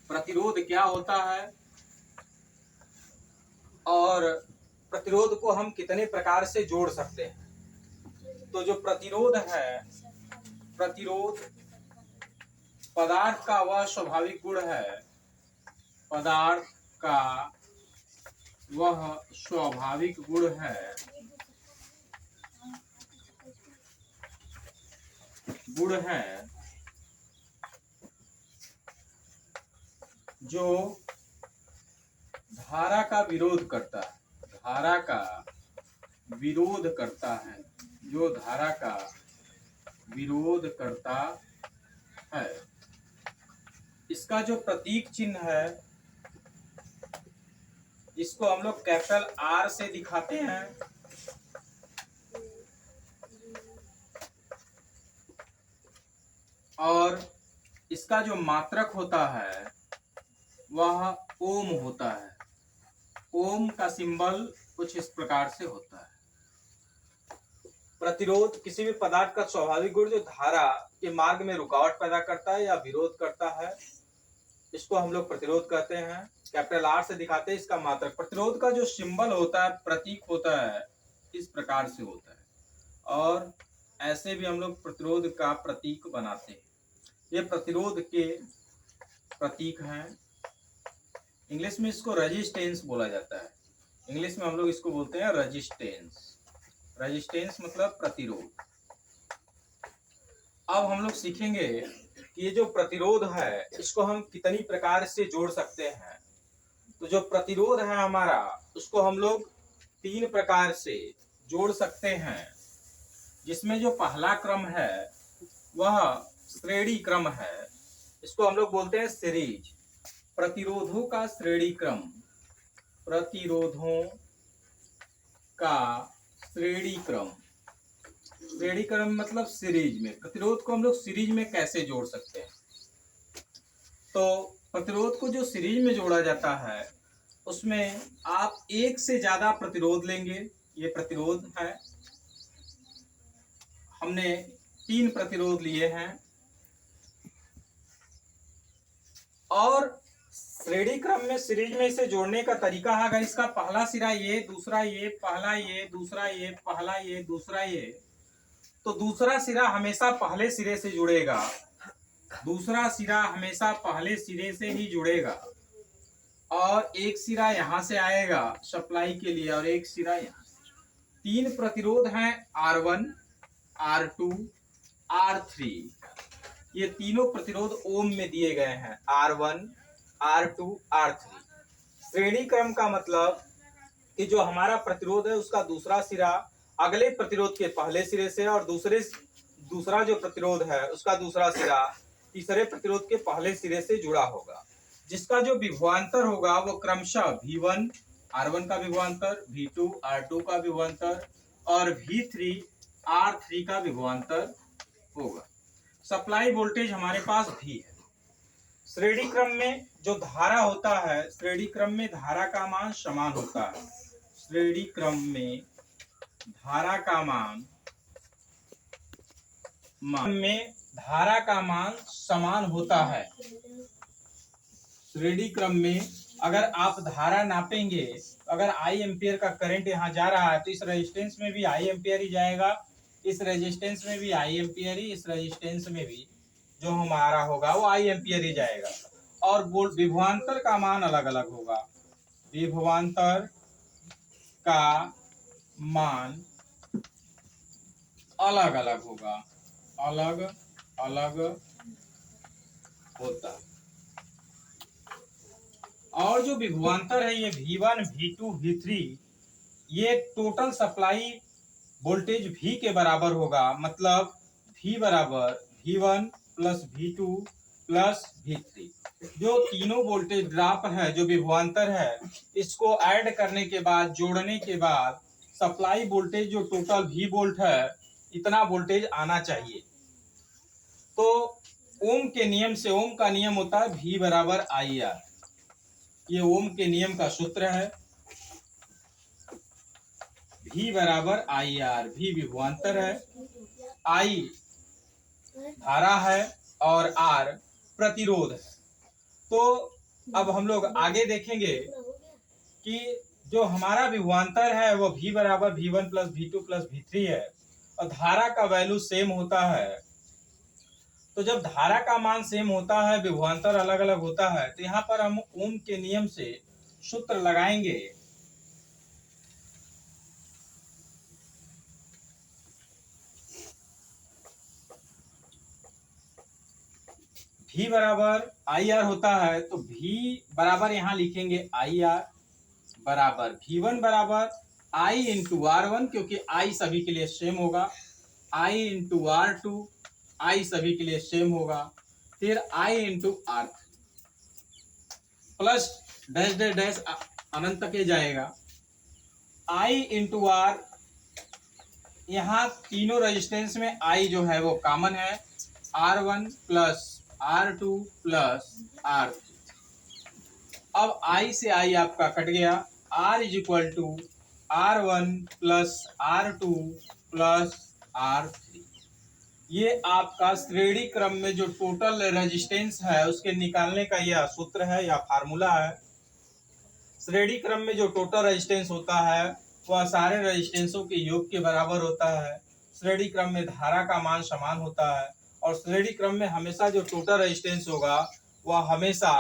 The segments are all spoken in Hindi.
प्रतिरोध क्या होता है और प्रतिरोध को हम कितने प्रकार से जोड़ सकते हैं। तो जो प्रतिरोध है, प्रतिरोध पदार्थ का वह स्वाभाविक गुण है, पदार्थ का वह स्वाभाविक गुण है, जो धारा का विरोध करता है, धारा का विरोध करता है, जो धारा का विरोध करता है। इसका जो प्रतीक चिन्ह है, इसको हम लोग कैपिटल R से दिखाते हैं। और इसका जो मात्रक होता है वह ओम होता है। ओम का सिंबल कुछ इस प्रकार से होता है। प्रतिरोध किसी भी पदार्थ का स्वाभाविक गुण जो धारा के मार्ग में रुकावट पैदा करता है या विरोध करता है, इसको हम लोग प्रतिरोध कहते हैं। कैपिटल R से दिखाते हैं इसका मात्रक। प्रतिरोध का जो सिंबल होता है, प्रतीक होता है, इस प्रकार से होता है। और ऐसे भी हम लोग प्रतिरोध का प्रतीक बनाते हैं। ये प्रतिरोध के प्रतीक हैं। इंग्लिश में इसको रेजिस्टेंस बोला जाता है। इंग्लिश में हम लोग इसको बोलते हैं रेजिस्टेंस। रेजिस्टेंस मतलब प्रतिरोध। अब हम लोग सीखेंगे कि ये जो प्रतिरोध है इसको हम कितनी प्रकार से जोड़ सकते हैं। तो जो प्रतिरोध है हमारा, उसको हम लोग 3 प्रकार से जोड़ सकते हैं, जिसमें जो पहला क्रम है वह श्रेणी क्रम है। इसको हम लोग बोलते हैं सीरीज। प्रतिरोधों का श्रेणी क्रम, प्रतिरोधों का श्रेणी क्रम। श्रेणी क्रम मतलब सीरीज में। प्रतिरोध को हम लोग सीरीज में कैसे जोड़ सकते हैं? तो प्रतिरोध को जो सीरीज में जोड़ा जाता है उसमें आप एक से ज्यादा प्रतिरोध लेंगे। ये प्रतिरोध है, हमने 3 प्रतिरोध लिए हैं। और श्रेणी क्रम में सीरीज में इसे जोड़ने का तरीका है, अगर इसका पहला सिरा ये, दूसरा ये, पहला ये, दूसरा ये, पहला ये, दूसरा ये, तो दूसरा सिरा हमेशा पहले सिरे से जुड़ेगा। दूसरा सिरा हमेशा पहले सिरे से ही जुड़ेगा। और एक सिरा यहां से आएगा सप्लाई के लिए और एक सिरा यहां से। 3 प्रतिरोध हैं, R1, R2, R3। ये तीनों प्रतिरोध ओम में दिए गए हैं, R1, R2, R3। श्रेणी क्रम का मतलब कि जो हमारा प्रतिरोध है उसका दूसरा सिरा अगले प्रतिरोध के पहले सिरे से और दूसरा जो प्रतिरोध है उसका दूसरा सिरा तीसरे प्रतिरोध के पहले सिरे से जुड़ा होगा। जिसका जो विभवांतर होगा वो क्रमशः V1 R1 का विभवांतर, V2 R2 का विभवांतर और V3 R3 का विभवांतर होगा। सप्लाई वोल्टेज हमारे पास V है। श्रेणी क्रम में जो धारा होता है, श्रेणी क्रम में धारा का मान समान होता है। श्रेणी क्रम में धारा का मान समान होता है। श्रेणी क्रम में अगर आप धारा नापेंगे, अगर I एम्पियर का करंट यहाँ जा रहा है तो इस रेजिस्टेंस में भी I एम्पियर ही जाएगा, इस रेजिस्टेंस में भी I एम्पियर ही, इस रेजिस्टेंस में भी जो हमारा होगा वो I एम्पियर ही जाएगा। और विभवांतर का मान अलग अलग होगा। विभवांतर का मान अलग अलग होगा, अलग अलग होता है। और जो विभवांतर है ये V1, V2, V3, ये टोटल सप्लाई वोल्टेज V के बराबर होगा। मतलब V बराबर V1 plus V2 plus V3। जो तीनों वोल्टेज ड्रॉप है, जो विभवांतर है, इसको ऐड करने के बाद, जोड़ने के बाद सप्लाई वोल्टेज जो टोटल V वोल्ट है, इतना वोल्टेज आना चाहिए। तो ओम के नियम से, ओम का नियम होता है V बराबर IR। ये ओम के नियम का सूत्र है। V बराबर IR। V विभवांतर है, I धारा है और R प्रतिरोध है। तो अब हम लोग आगे देखेंगे कि जो हमारा विभवांतर है वो V बराबर V1 plus V2 plus V3 है और धारा का वैल्यू सेम होता है। तो जब धारा का मान सेम होता है, विभवांतर अलग अलग होता है, तो यहाँ पर हम ओम के नियम से सूत्र लगाएंगे। V बराबर आई आर होता है, तो V बराबर यहाँ लिखेंगे आई आर बराबर V1 बराबर I इंटू R1, क्योंकि I सभी के लिए सेम होगा, I इंटू R2, I सभी के लिए सेम होगा, फिर I into R3 plus dash dash dash अनंत तक जाएगा, I इंटू R। यहाँ तीनों रेजिस्टेंस में I जो है वो कॉमन है, R1 plus R2 plus R3। अब I से I आपका कट गया, R is equal to R1 plus R2 plus R3। ये आपका श्रेणी क्रम में जो टोटल रेजिस्टेंस है उसके निकालने का यह सूत्र है या फार्मूला है। श्रेणी क्रम में जो टोटल रेजिस्टेंस होता है वह सारे रेजिस्टेंसों के योग के बराबर होता है। श्रेणी क्रम में धारा का मान समान होता है और श्रेणी क्रम में हमेशा जो टोटल रेजिस्टेंस होगा वह हमेशा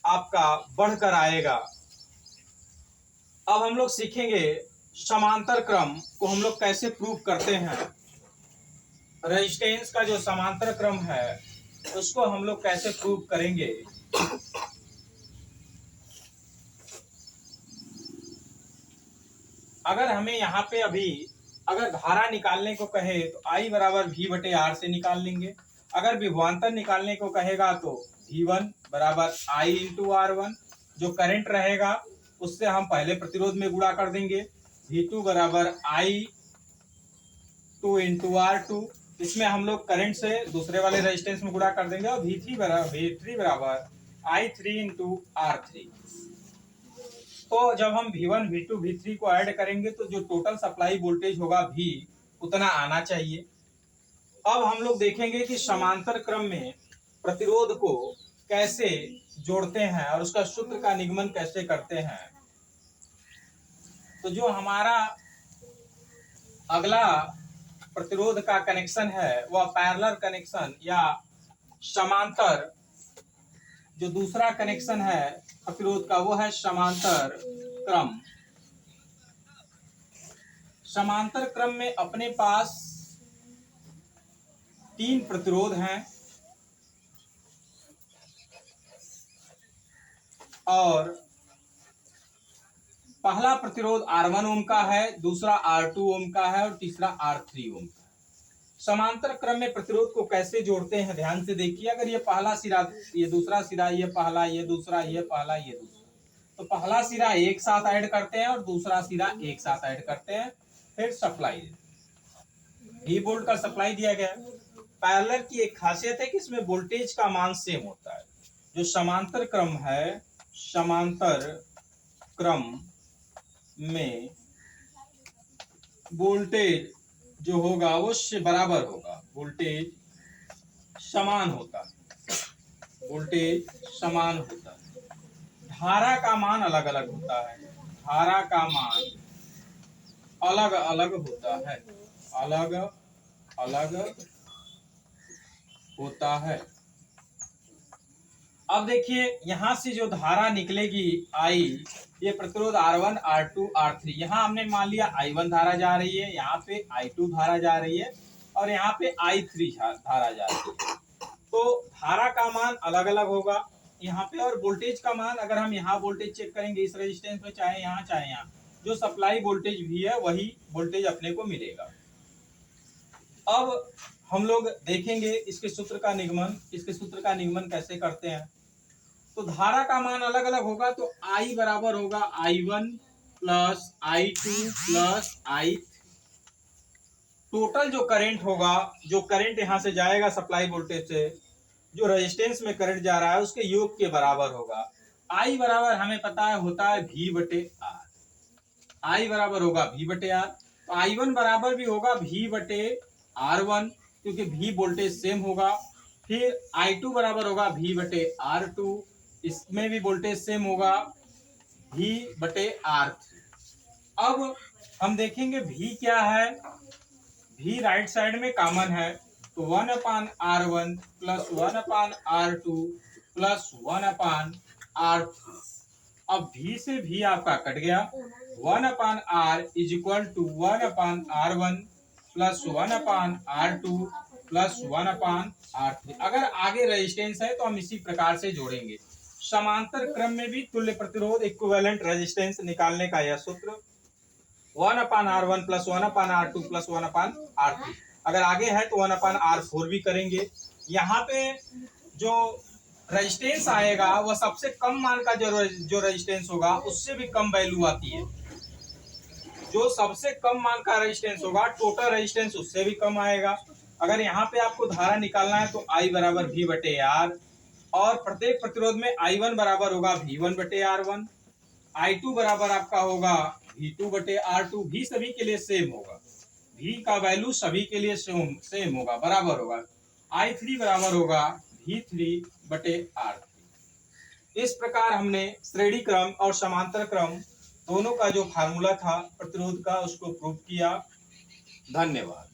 आपका बढ़कर आएगा। अब हम लोग सीखेंगे समांतर क्रम को हम लोग कैसे प्रूव करते हैं। रेजिस्टेंस का जो समांतर क्रम है उसको हम लोग कैसे प्रूव करेंगे। अगर हमें यहाँ पे अभी अगर धारा निकालने को कहे तो I बराबर V बटे R से निकाल लेंगे। अगर विभवांतर निकालने को कहेगा तो V1 बराबर I इंटू R1, जो करंट रहेगा उससे हम पहले प्रतिरोध में गुणा कर देंगे। V2 बराबर I2 इंटू R2, इसमें हम लोग करंट से दूसरे वाले रेजिस्टेंस में गुणा कर देंगे। और V3 बराबर I3 इंटू R3। तो जब हम V1, V2, V3 को ऐड करेंगे तो जो टोटल सप्लाई वोल्टेज होगा V उतना आना चाहिए। अब हम लोग देखेंगे कि समांतर क्रम में प्रतिरोध को कैसे जोड़ते हैं और उसका सूत्र का निगमन कैसे करते हैं। तो जो हमारा अगला प्रतिरोध का कनेक्शन है वह पैरेलल कनेक्शन या समांतर, जो दूसरा कनेक्शन है प्रतिरोध का वो है समांतर क्रम। समांतर क्रम में अपने पास 3 प्रतिरोध हैं और पहला प्रतिरोध R1 ओम का है, दूसरा R2 ओम का है और तीसरा R3 ओम का है। समांतर क्रम में प्रतिरोध को कैसे जोड़ते हैं ध्यान से देखिए। अगर ये पहला सिरा, ये दूसरा सिरा, ये पहला, ये दूसरा, ये पहला, ये दूसरा, तो पहला सिरा एक साथ ऐड करते हैं और दूसरा सिरा एक साथ ऐड करते हैं, फिर सप्लाई V वोल्ट का सप्लाई दिया गया। पैरेलल की एक खासियत है कि इसमें वोल्टेज का मान सेम होता है। जो समांतर क्रम है, समांतर क्रम में वोल्टेज जो होगा वो बराबर होगा, वोल्टेज समान होता है, वोल्टेज समान होता है। धारा का मान अलग अलग होता है, धारा का मान अलग अलग होता है, अलग अलग होता है। अब देखिए यहां से जो धारा निकलेगी I, ये प्रतिरोध R1, R2, R3, यहाँ हमने मान लिया I1 धारा जा रही है, यहाँ पे I2 धारा जा रही है और यहाँ पे I3 धारा जा रही है। तो धारा का मान अलग अलग होगा यहाँ पे और वोल्टेज का मान, अगर हम यहाँ वोल्टेज चेक करेंगे इस रेजिस्टेंस में, चाहे यहाँ, जो सप्लाई वोल्टेज भी है वही वोल्टेज अपने को मिलेगा। अब हम लोग देखेंगे इसके सूत्र का निगमन, इसके सूत्र का निगमन कैसे करते हैं। तो धारा का मान अलग अलग होगा, तो I बराबर होगा I1 plus I2 plus I3। Total जो करंट होगा, जो करंट यहां से जाएगा सप्लाई वोल्टेज से, जो रेजिस्टेंस में करंट जा रहा है उसके योग के बराबर होगा। I बराबर हमें पता है होता है V बटे R, I बराबर होगा V बटे R। तो I1 बराबर भी होगा V बटे R1, क्योंकि V वोल्टेज सेम होगा। फिर I2 बराबर होगा V बटे R2, इसमें भी वोल्टेज सेम होगा V बटे R3। अब हम देखेंगे V क्या है, V राइट साइड में कॉमन है, तो 1/R1 plus 1/R2 plus 1/R3। अब V से V आपका कट गया, 1/R is equal to 1/R1 plus 1/R2 plus 1/R3। अगर आगे रेजिस्टेंस है तो हम इसी प्रकार से जोड़ेंगे। समांतर क्रम में भी तुल्य प्रतिरोध इक्विवेलेंट रेजिस्टेंस निकालने का यह सूत्र 1/R1 plus 1/R2 plus 1/R3। अगर आगे है तो 1/R4 भी करेंगे। यहाँ पे जो रेजिस्टेंस आएगा वह सबसे कम मान का जो रेजिस्टेंस होगा उससे भी कम वैल्यू आती है। जो सबसे कम मान का रेजिस्टेंस होगा टोटल रेजिस्टेंस उससे भी कम आएगा। अगर यहाँ पे आपको धारा निकालना है तो I बराबर V बटे R, और प्रत्येक प्रतिरोध में I1 बराबर होगा V1 बटे R1, I2 बराबर आपका होगा V2 बटे R2। V सभी के लिए सेम होगा, V का वैल्यू सभी के लिए सेम होगा, बराबर होगा। I3 बराबर होगा V3 बटे R3। इस प्रकार हमने श्रेणी क्रम और समांतर क्रम दोनों का जो फार्मूला था प्रतिरोध का उसको प्रूव किया। धन्यवाद।